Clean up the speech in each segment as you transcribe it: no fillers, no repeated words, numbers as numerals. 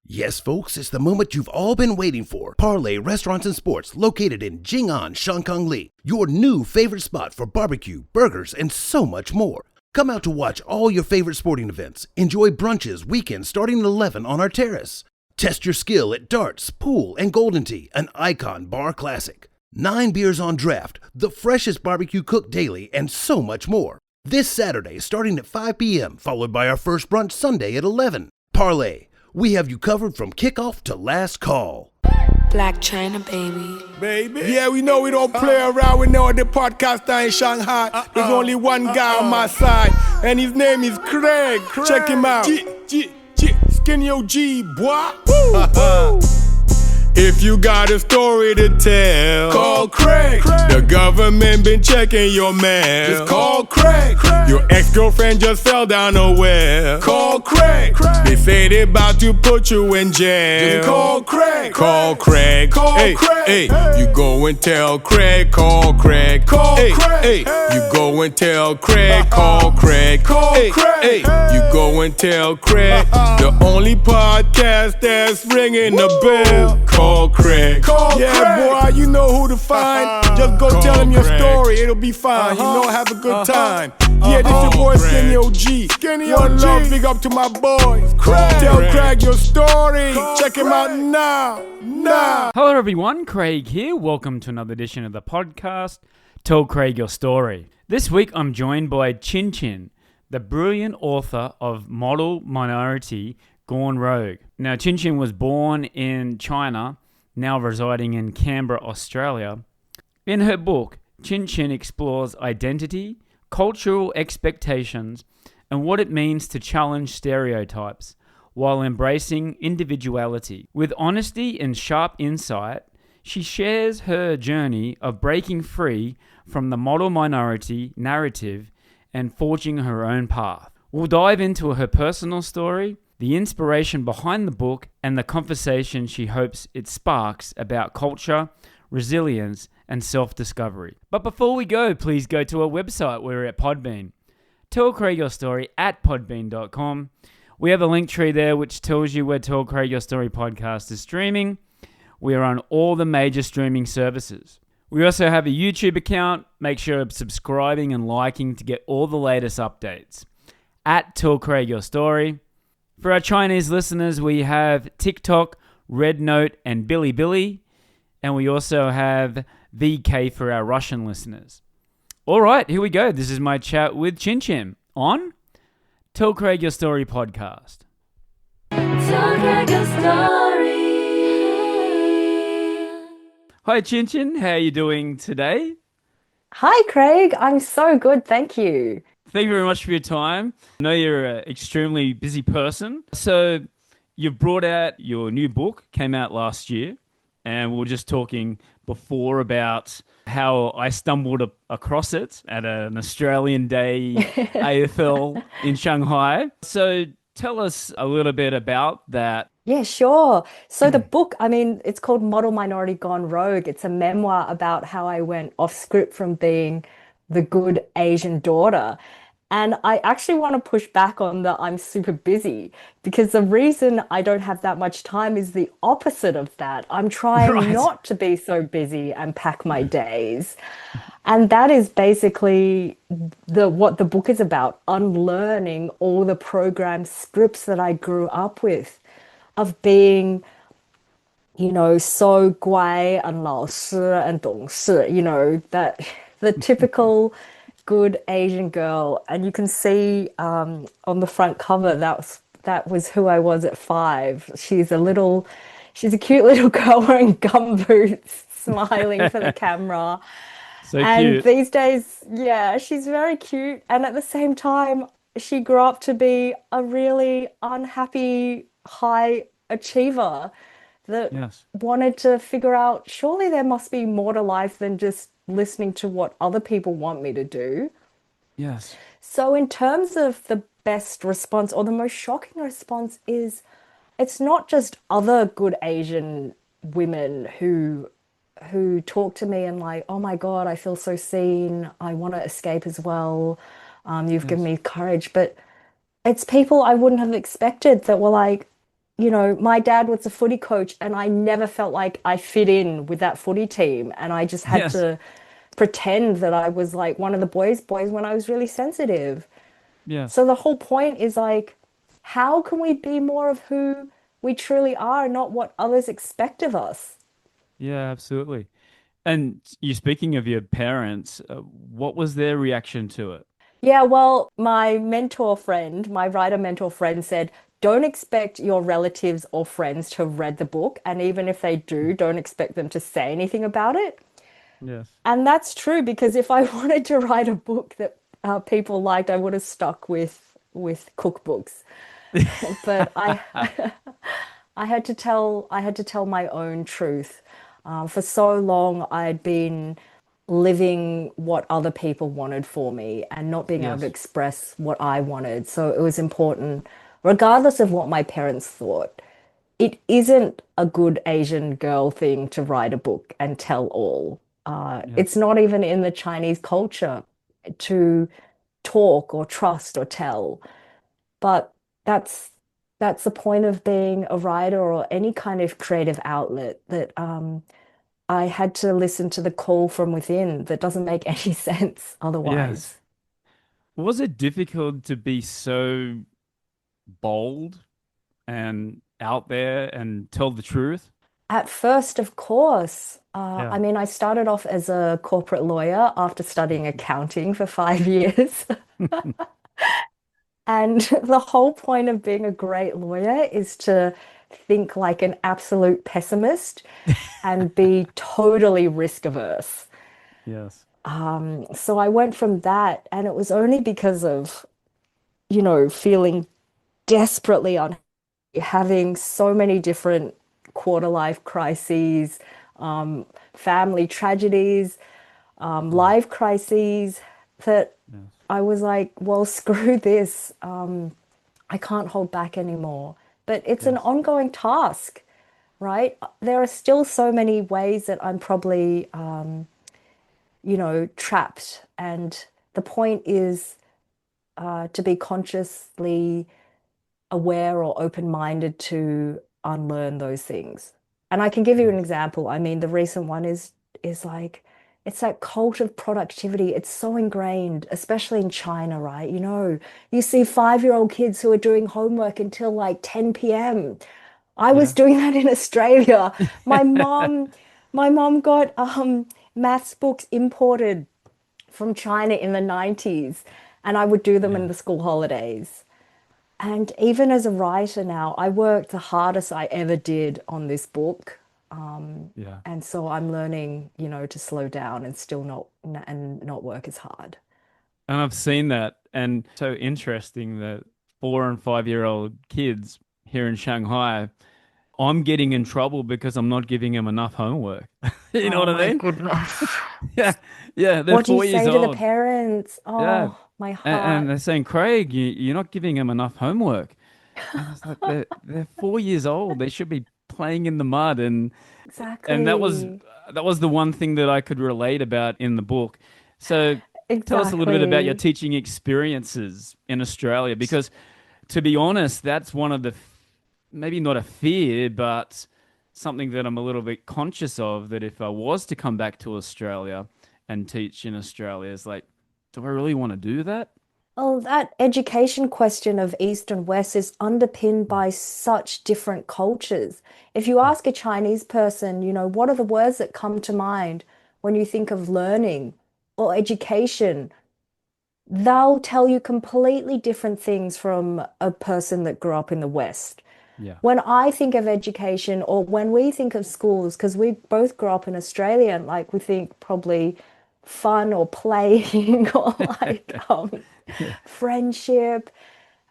Yes, folks, it's the moment you've all been waiting for. Parlay Restaurants and Sports, located in Jing'an, Shangkang-li, your new favorite spot for barbecue, burgers, and so much more. Come out to watch all your favorite sporting events. Enjoy brunches weekends starting at 11 on our terrace. Test your skill at darts, pool, and golden tea, an icon bar classic. 9 beers on draft, the freshest barbecue cooked daily, and so much more. This Saturday starting at 5 p.m., followed by our first brunch Sunday at 11. Parlay. We have you covered from kickoff to last call. Black China, baby. Baby. Yeah, we know we don't play around. We know the podcast in Shanghai. There's only one guy on my side, and his name is Craig. Check him out. Skinny OG, boy. Woo. If you got a story to tell, call Craig. The government been checking your mail. Just call Craig. Your ex-girlfriend just fell down a well. Call Craig. They say they about to put you in jail. Just call Craig. Call Craig. Call Craig. Hey, you go and tell Craig. Call Craig. Call Craig. Hey, you go and tell Craig. Call Craig. Call Craig. Hey, you go and tell Craig. The only podcast that's ringing the bell. Call Craig. Call Craig. Boy, you know who to find. Just go tell him your story. It'll be fine. You know, have a good time. Yeah, this your boy Skinny OG. Skinny OG. Love, big up to my boys. Tell Craig your story. Check him out now. Hello everyone, Craig here. Welcome to another edition of the podcast, Tell Craig Your Story. This week I'm joined by Qin Qin, the brilliant author of Model Minority Gone Rogue. Now, Qin Qin was born in China, now residing in Canberra, Australia. In her book, Qin Qin explores identity, cultural expectations, and what it means to challenge stereotypes while embracing individuality. With honesty and sharp insight, she shares her journey of breaking free from the model minority narrative and forging her own path. We'll dive into her personal story, the inspiration behind the book, and the conversation she hopes it sparks about culture, resilience, and self-discovery. But before we go, please go to our website. We're at Podbean. Tell Craig Your Story at podbean.com. We have a link tree there which tells you where Tell Craig Your Story podcast is streaming. We are on all the major streaming services. We also have a YouTube account. Make sure you're subscribing and liking to get all the latest updates. At Tell Craig Your Story. For our Chinese listeners, we have TikTok, Red Note, and Bilibili. And we also have VK for our Russian listeners. All right, here we go. This is my chat with Qin Qin on Tell Craig Your Story podcast. Tell Craig your story. Hi, Qin Qin. How are you doing today? Hi, Craig. I'm so good, thank you. Thank you very much for your time. I know you're an extremely busy person. So you've brought out your new book, came out last year, and we were just talking before about how I stumbled across it at an Australian Day AFL in Shanghai. So tell us a little bit about that. Yeah, sure. So the book, it's called Model Minority Gone Rogue. It's a memoir about how I went off script from being the good Asian daughter. And I actually want to push back on the I'm super busy, because the reason I don't have that much time is the opposite of that. I'm trying not to be so busy and pack my days. And that is basically what the book is about, unlearning all the program scripts that I grew up with of being, so 乖 and 老师 and 懂事, that the typical good Asian girl. And you can see on the front cover that was who I was at 5. She's a cute little girl wearing gumboots, smiling for the camera. So and cute. These days, yeah, she's very cute. And at the same time, she grew up to be a really unhappy high achiever that wanted to figure out, surely there must be more to life than just listening to what other people want me to do. Yes. So in terms of the best response or the most shocking response is, it's not just other good Asian women who talk to me and like, oh my God, I feel so seen. I want to escape as well. You've given me courage. But it's people I wouldn't have expected that were like, my dad was a footy coach and I never felt like I fit in with that footy team. And I just had Yes. to pretend that I was like one of the boys when I was really sensitive. Yes. So the whole point is like, how can we be more of who we truly are, not what others expect of us? Yeah, absolutely. And you speaking of your parents, what was their reaction to it? Yeah, well, my writer mentor friend said, don't expect your relatives or friends to have read the book. And even if they do, don't expect them to say anything about it. Yes. And that's true because if I wanted to write a book that people liked, I would have stuck with cookbooks. But I had to tell my own truth. For so long, I'd been living what other people wanted for me and not being able to Yes. express what I wanted. So it was important, regardless of what my parents thought. It isn't a good Asian girl thing to write a book and tell all. Yes. It's not even in the Chinese culture to talk or trust or tell. But that's that's the point of being a writer or any kind of creative outlet that I had to listen to the call from within that doesn't make any sense Yes. otherwise. Was it difficult to be so bold and out there and tell the truth? At first, of course, I Yeah. mean, I started off as a corporate lawyer after studying accounting for 5 years. And the whole point of being a great lawyer is to think like an absolute pessimist and be totally risk averse. Yes. So I went from that, and it was only because of, feeling desperately on having so many different quarter life crises, um, family tragedies, Mm. life crises, that Yes. I was like, well, screw this. I can't hold back anymore. But it's an Yes. ongoing task, right? There are still so many ways that I'm probably, trapped. And the point is to be consciously aware or open-minded to unlearn those things. And I can give you an Yes. example. I mean, the recent one is like it's that cult of productivity. It's so ingrained, especially in China, right? You see 5-year-old kids who are doing homework until like 10 p.m. I was Yeah. doing that in Australia. My mom, my mom got maths books imported from China in the 90s, and I would do them in Yeah. the school holidays. And even as a writer now, I worked the hardest I ever did on this book. Yeah. And so I'm learning, to slow down and still not work as hard. And I've seen that. And so interesting that 4 and 5 year old kids here in Shanghai, I'm getting in trouble because I'm not giving them enough homework. You know Oh what I my mean? goodness. Yeah. Yeah. They're What do you 4 years say to the old. parents? Yeah. Oh, my And heart. they're saying, Craig, you're not giving them enough homework. And it's like they're 4 years old. They should be playing in the mud. And Exactly. that was the one thing that I could relate about in the book. So tell us a little bit about your Exactly. teaching experiences in Australia, because to be honest, that's one of the maybe not a fear, but something that I'm a little bit conscious of, that if I was to come back to Australia and teach in Australia, is like, do I really want to do that? Oh, that education question of East and West is underpinned by such different cultures. If you ask a Chinese person, what are the words that come to mind when you think of learning or education, they'll tell you completely different things from a person that grew up in the West. Yeah. When I think of education or when we think of schools, because we both grew up in Australia, and like we think probably fun or playing or like Yeah. friendship.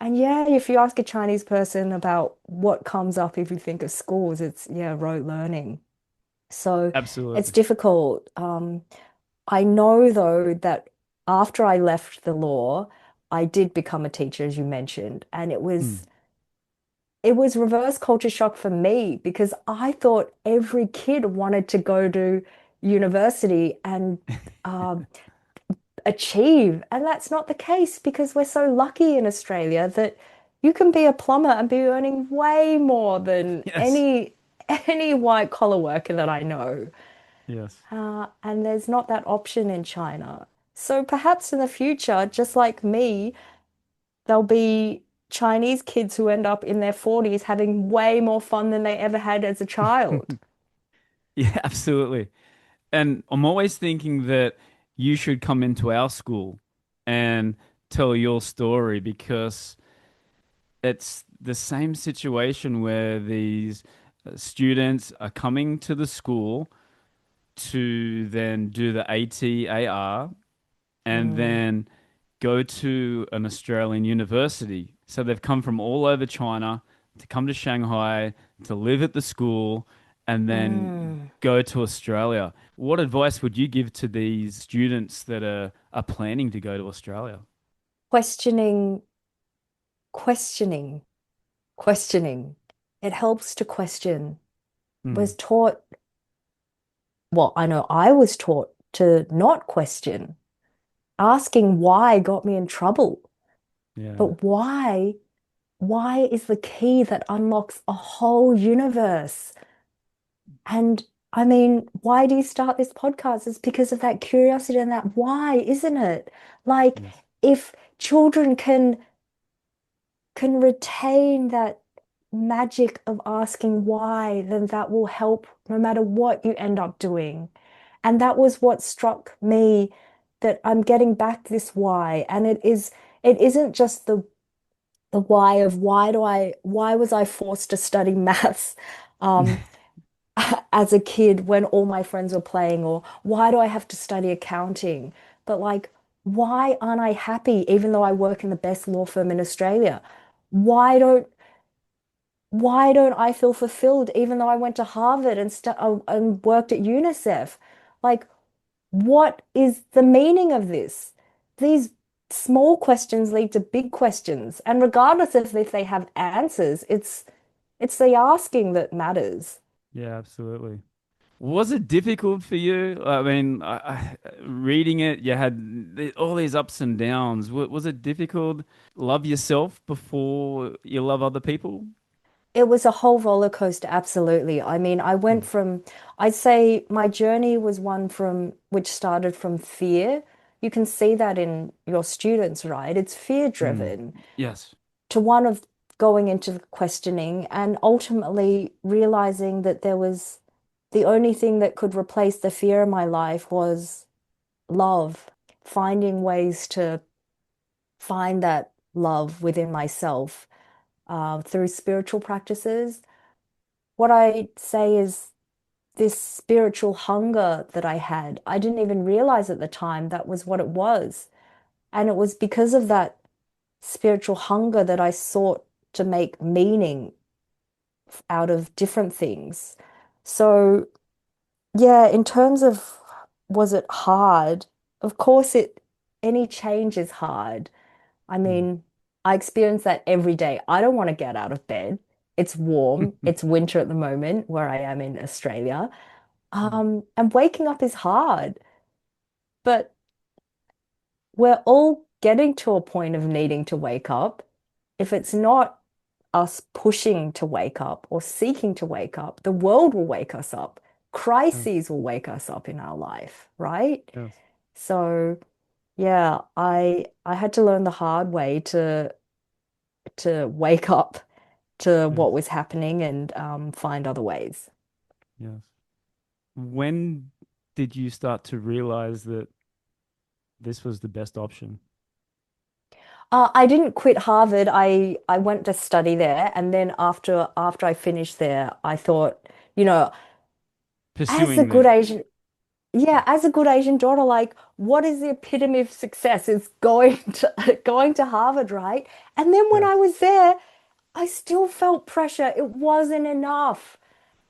And yeah, if you ask a Chinese person about what comes up if you think of schools, it's yeah, rote learning. So it's Absolutely. difficult. I know though that after I left the law, I did become a teacher, as you mentioned, and it Hmm. was it was reverse culture shock for me because I thought every kid wanted to go to university and uh, achieve. And that's not the case because we're so lucky in Australia that You can be a plumber and be earning way more than Yes. any white collar worker that I know. Yes. And there's not that option in China. So perhaps in the future, just like me, there'll be Chinese kids who end up in their 40s having way more fun than they ever had as a child. Yeah, absolutely. And I'm always thinking that you should come into our school and tell your story because it's the same situation where these students are coming to the school to then do the ATAR and Mm, then go to an Australian university. So they've come from all over China to come to Shanghai to live at the school and then mm. go to Australia. What advice would you give to these students that are planning to go to Australia? Questioning, questioning, questioning. It helps to question. Mm, Was taught, well, I know I was taught to not question. Asking why got me in trouble. yeah. But why is the key that unlocks a whole universe? And I mean, why do you start this podcast? It's because of that curiosity and that why, isn't it? Like, Yes. if children can retain that magic of asking why, then that will help no matter what you end up doing. And that was what struck me, that I'm getting back this why. And it isn't just the why of why was I forced to study maths as a kid when all my friends were playing, or why do I have to study accounting? But like, why aren't I happy even though I work in the best law firm in Australia? Why don't why don't I feel fulfilled even though I went to Harvard and and worked at UNICEF? Like, what is the meaning of this? These small questions lead to big questions, and regardless of if they have answers, it's the asking that matters. Yeah, absolutely. Was it difficult for you? I mean, reading it, you had all these ups and downs. Was it difficult? Love yourself before you love other people? It was a whole roller coaster, absolutely. I mean, Mm. I'd say my journey was one which started from fear. You can see that in your students, right? It's fear Mm. driven, Yes. to one of going into the questioning and ultimately realizing that there was the only thing that could replace the fear in my life was love, finding ways to find that love within myself through spiritual practices. What I say is this spiritual hunger that I had, I didn't even realize at the time that was what it was. And it was because of that spiritual hunger that I sought to make meaning out of different things. So, yeah, in terms of was it hard? Of course, any change is hard. I Mm. mean, I experience that every day. I don't want to get out of bed. It's warm. It's winter at the moment where I am in Australia. Mm. And waking up is hard, but we're all getting to a point of needing to wake up. If it's not us pushing to wake up or seeking to wake up, the world will wake us up. Yes. Crises will wake us up in our life, right? Yes. So yeah, I had to learn the hard way to wake up to what Yes. was happening and find other ways. Yes. When did you start to realize that this was the best option? I didn't quit Harvard. I went to study there, and then after I finished there, I thought, you know, as a Pursuing good the Asian, yeah, as a good Asian daughter, like, what is the epitome of success? It's going to going to Harvard, right? And then when yes. I was there, I still felt pressure. It wasn't enough.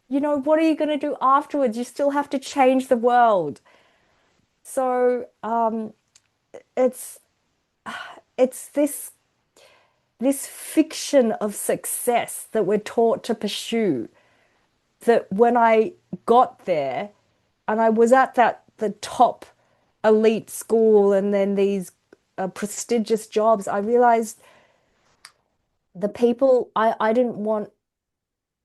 What are you going to do afterwards? You still have to change the world. So, it's it's this fiction of success that we're taught to pursue, that when I got there and I was at the top elite school, and then these prestigious jobs, I realized, the people I didn't want,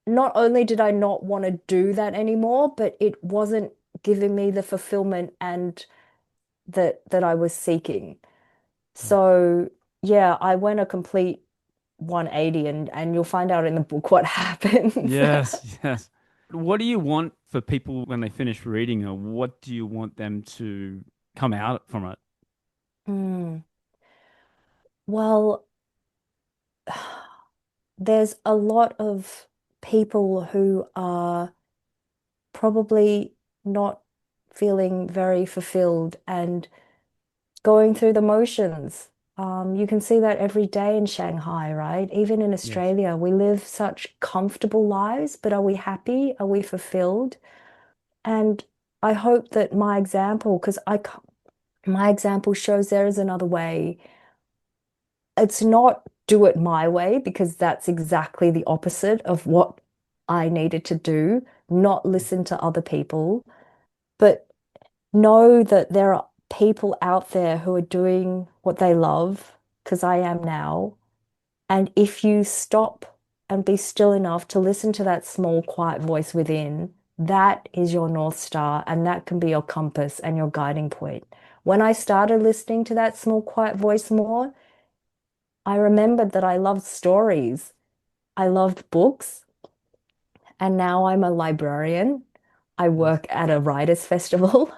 not only did I not want to do that anymore, but it wasn't giving me the fulfillment and that I was seeking. So yeah, I went a complete 180, and you'll find out in the book what happens. Yes, yes. What do you want for people when they finish reading, or what do you want them to come out from it? Hmm. Well, there's a lot of people who are probably not feeling very fulfilled and going through the motions. You can see that every day in Shanghai, right? Even in Yes. Australia, we live such comfortable lives, but are we happy? Are we fulfilled? And I hope that my example, because my example shows there is another way. It's not do it my way, because that's exactly the opposite of what I needed to do, not listen to other people, but know that there are people out there who are doing what they love, because I am now. And if you stop and be still enough to listen to that small, quiet voice within, that is your North Star, and that can be your compass and your guiding point. When I started listening to that small, quiet voice more, I remembered that I loved stories. I loved books, and now I'm a librarian. I Yes, work at a writers' festival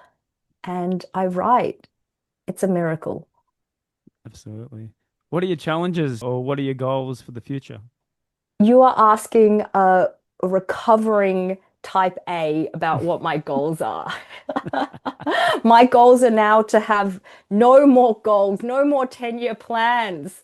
and I write. It's a miracle. absolutely. What are your challenges or what are your goals for the future? You are asking a recovering type A about what my goals are. My goals are now to have no more goals, no more 10-year plans.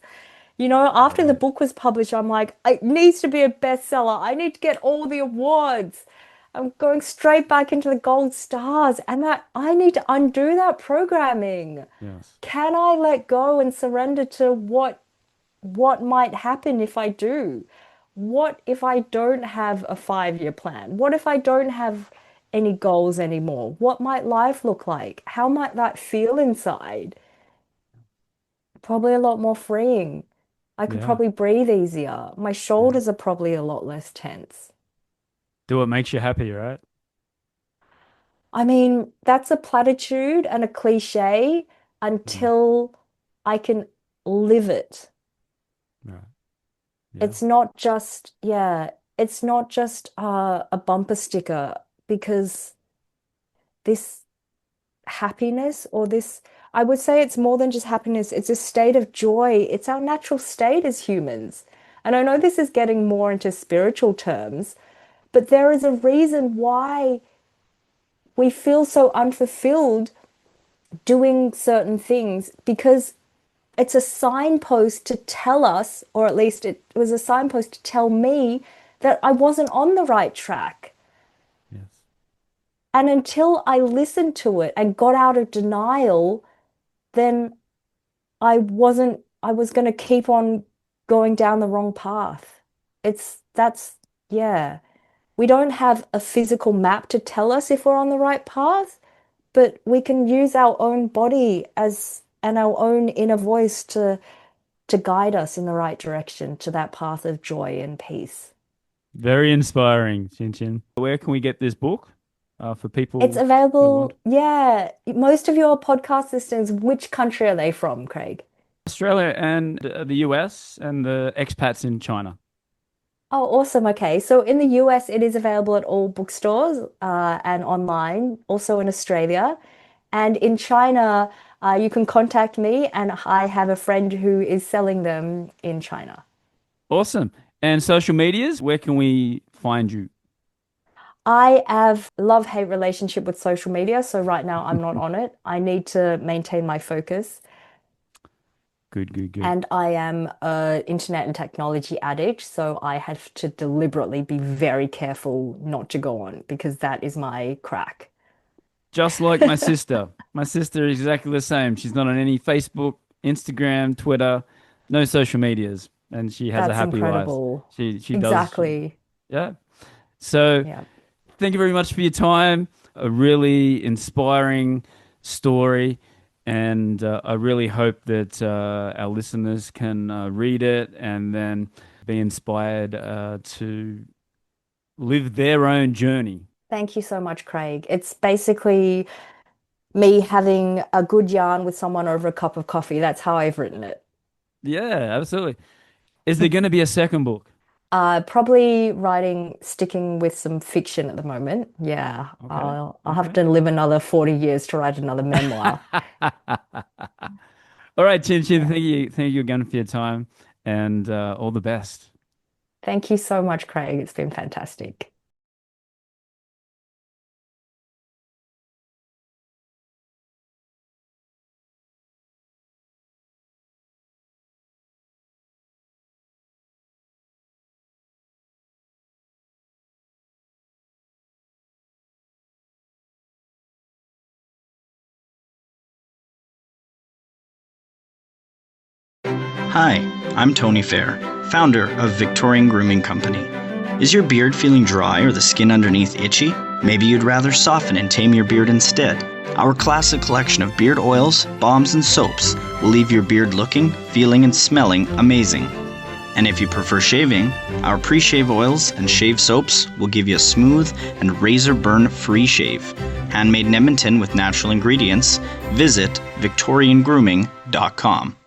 You know, after the Right. book was published, I'm like, it needs to be a bestseller. I need to get all the awards. I'm going straight back into the gold stars, and that I need to undo that programming. Yes. Can I let go and surrender to what might happen if I do? What if I don't have a 5-year plan? What if I don't have any goals anymore? What might life look like? How might that feel inside? Probably a lot more freeing. I could Yeah. probably breathe easier. My Yeah. shoulders are probably a lot less tense. Do what makes you happy, right? I mean, that's a platitude and a cliche Mm. until I can live it. Right. Yeah. It's not just, yeah, it's not just a bumper sticker, because this happiness, or this, I would say it's more than just happiness, it's a state of joy. It's our natural state as humans. And I know this is getting more into spiritual terms, but there is a reason why we feel so unfulfilled doing certain things, because it's a signpost to tell us, or at least it was a signpost to tell me that I wasn't on the right track. Yes. And until I listened to it and got out of denial, then I was going to keep on going down the wrong path. Yeah. We don't have a physical map to tell us if we're on the right path, but we can use our own body as and our own inner voice to guide us in the right direction to that path of joy and peace. Very inspiring, Chin Chin. Where can we get this book for It's people who want? available, yeah. Most of your podcast listeners, which country are they from, Craig? Australia and the US and the expats in China. Oh, awesome. Okay. So in the US, it is available at all bookstores and online, also in Australia. And in China, you can contact me, and I have a friend who is selling them in China. Awesome. And social medias, where can we find you? I have love-hate relationship with social media, so right now I'm not on it. I need to maintain my focus. Good, good, good. And I am a internet and technology addict, so I have to deliberately be very careful not to go on, because that is my crack. Just like my sister. My sister is exactly the same. She's not on any Facebook, Instagram, Twitter, no social medias, and she has a That's happy life. incredible. She does. Exactly. Yeah. So Yeah. thank you very much for your time. A really inspiring story. And I really hope that our listeners can read it and then be inspired to live their own journey. Thank you so much, Craig. It's basically me having a good yarn with someone over a cup of coffee. That's how I've written it. Yeah, absolutely. Is there going to be a second book? Probably sticking with some fiction at the moment. Yeah, Okay. I'll have to live another 40 years to write another memoir. All right, Qin Qin, thank you again for your time, and all the best. Thank you so much, Craig. It's been fantastic. Hi, I'm Tony Fair, founder of Victorian Grooming Company. Is your beard feeling dry or the skin underneath itchy? Maybe you'd rather soften and tame your beard instead. Our classic collection of beard oils, balms, and soaps will leave your beard looking, feeling, and smelling amazing. And if you prefer shaving, our pre-shave oils and shave soaps will give you a smooth and razor burn-free shave. Handmade in Edmonton with natural ingredients. Visit victoriangrooming.com.